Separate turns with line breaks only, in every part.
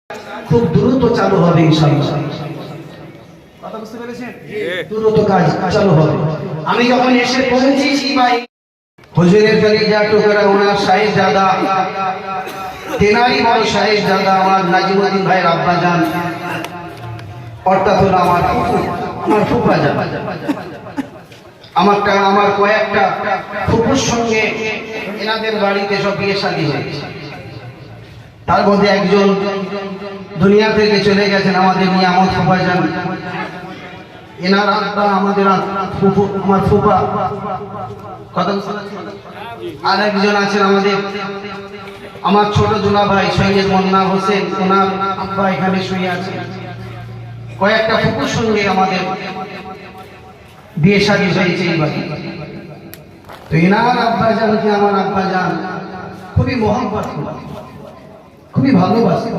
খুব দ্রুত চালু হবে ইনশাআল্লাহ। কথা বুঝতে পেরেছেন? দ্রুত কাজ চালু হবে। আমি যখন এসে পৌঁছেছি ভাই হুজুরের কলিজা টুকরা ওনার সাহেবজাদা তেনারি বড় সাহেবজাদা আমার নাজিমুদ্দিন ভাইয়ের আব্বাজান অর্থাৎ হলো আমার ফুফাজান। আমার কয়েকটা ফুফুর সঙ্গে এনাদের বাড়িতে সব বিয়ে শাদী হয়েছে। তার মধ্যে একজন দুনিয়া থেকে চলে গেছেন আমাদের নিয়ামত ফুফাজান। এনার আব্বা আমাদের ফুফু আমার ফুফা। কথা আর একজন আছেন আমাদের আমার ছোট দুলা ভাই সৈয়দ মোন্না হোসেন, ওনার আব্বা এখানে শুয়ে আছে। কয়েকটা ফুফুর সঙ্গে আমাদের বিয়ে শাদী হয়েছে এই বাড়ি। তো এনার আব্বাজানকে আমার আব্বাজান খুবই মহব্বত করে, খুবই ভালোবাসে।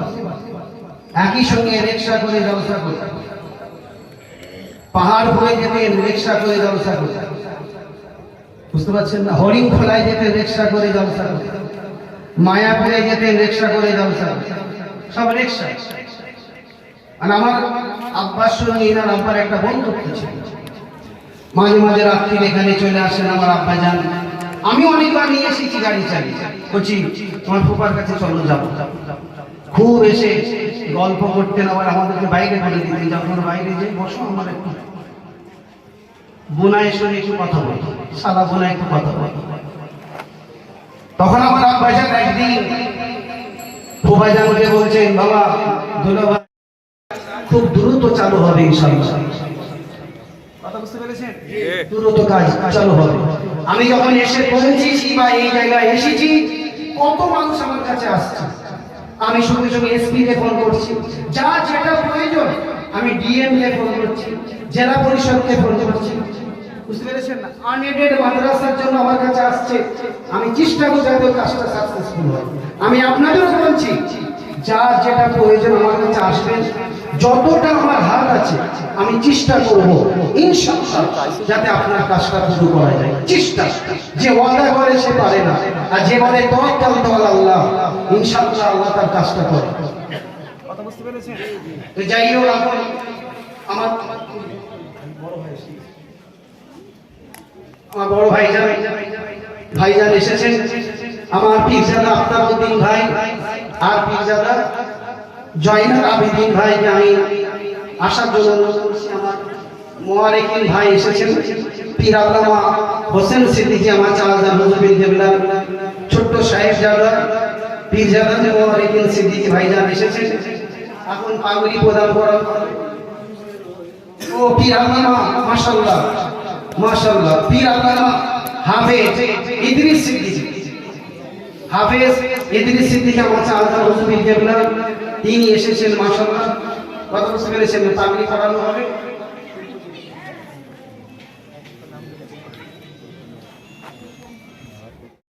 একই সঙ্গে রিক্সা করে জলসা করে, পাহাড় হয়ে যেতেন রিক্সা করে জলসা করে, বুঝতে পারছেন না? হরিণ খোলায় যেতেন রিক্সা করে জলসা করে, মায়াপুরে যেতেন রিক্সা করে জলসা করে, সব রিক্সা। আর আমার আব্বার সঙ্গে এনার আব্বার একটা বন্ধুত্ব ছিল। মাঝে মাঝে রাত্রি এখানে চলে আসেন আমার আব্বাজান। আমি অনেকবার নিয়ে এসেছি গাড়ি চালিয়ে, বলছি তোমার ফুফার কাছে চলো যাবো। খুব এসে গল্প করতেন, আবার আমাদেরকে বাইরে করে দিতেন। যখন বাইরে যে বসো আমার একটু বোনায় সঙ্গে একটু কথা বল, সাদা বোনায় একটু কথা বল। তখন আমার আব্বাজান একদিন ফুফাজানকে বলছেন, বাবা দুলা ভাই খুব দ্রুত চালু হবে ইনশাআল্লাহ। কথা বুঝতে পেরেছেন? দ্রুত কাজ চালু হবে। আমি যখন এসে পৌঁছেছি বা এই জায়গায় এসেছি, কত মানুষ আমার কাছে আসছে। আমি সঙ্গে সঙ্গে এসপি কে ফোন করছি, যা যেটা প্রয়োজন আমি ডিএম কে ফোন করছি, জেলা পরিষদকে ফোন করছি। বুঝতে পেরেছেন না? আনএডেড মাদ্রাসার জন্য আমার কাছে আসছে, আমি চেষ্টা করব যাতে কাজটা সাকসেসফুল হয়। আমি আপনাদেরও বলছি, যা যেটা প্রয়োজন আমার কাছে আসবেন, যতটা আমার হাত আছে আমি চেষ্টা করব ইনশাআল্লাহ যাতে আপনার কাজটা পুরো করা যায়। চেষ্টা, যে ওয়াদা করে সে পারে না, আর যে বলে তাওয়াক্কালতু আলাল্লাহ ইনশাআল্লাহ আল্লাহ তার কাজটা করে। কথা বুঝতে পেরেছেন? তো যাই হোক, এখন আমার বড় ভাইজান এসেছেন, আমার পীরজাদা আফতাবউদ্দিন ভাই আর পীরজাদা জয়নাল আবেদিন ভাইকে আমি আসার জন্য অনুরোধ করছি। আমার মোয়ারেকিন ভাই এসেছেন, পীর আল্লামা হোসেন সিদ্দিকী আমার চাচা হুজুর বিন জেবলা, ছোট্ট সাহেবজাদা পীরজাদা মোয়ারেকিন সিদ্দিকী ভাইজান এসেছেন। এখন পাগড়ি প্রদান করা ও পীর আল্লামা মাশাআল্লাহ মাশাআল্লাহ পীর আল্লামা হাফেজ ইদ্রিস সিদ্দিকী, হাফেজ ইদ্রিস সিদ্দিকী আমার চাচা হুজুর বিন জেবলা, তিনি এসেছেন মাশাআল্লাহ। কথা বুঝতে পেরেছেন? পাগড়ি পরানো হবে।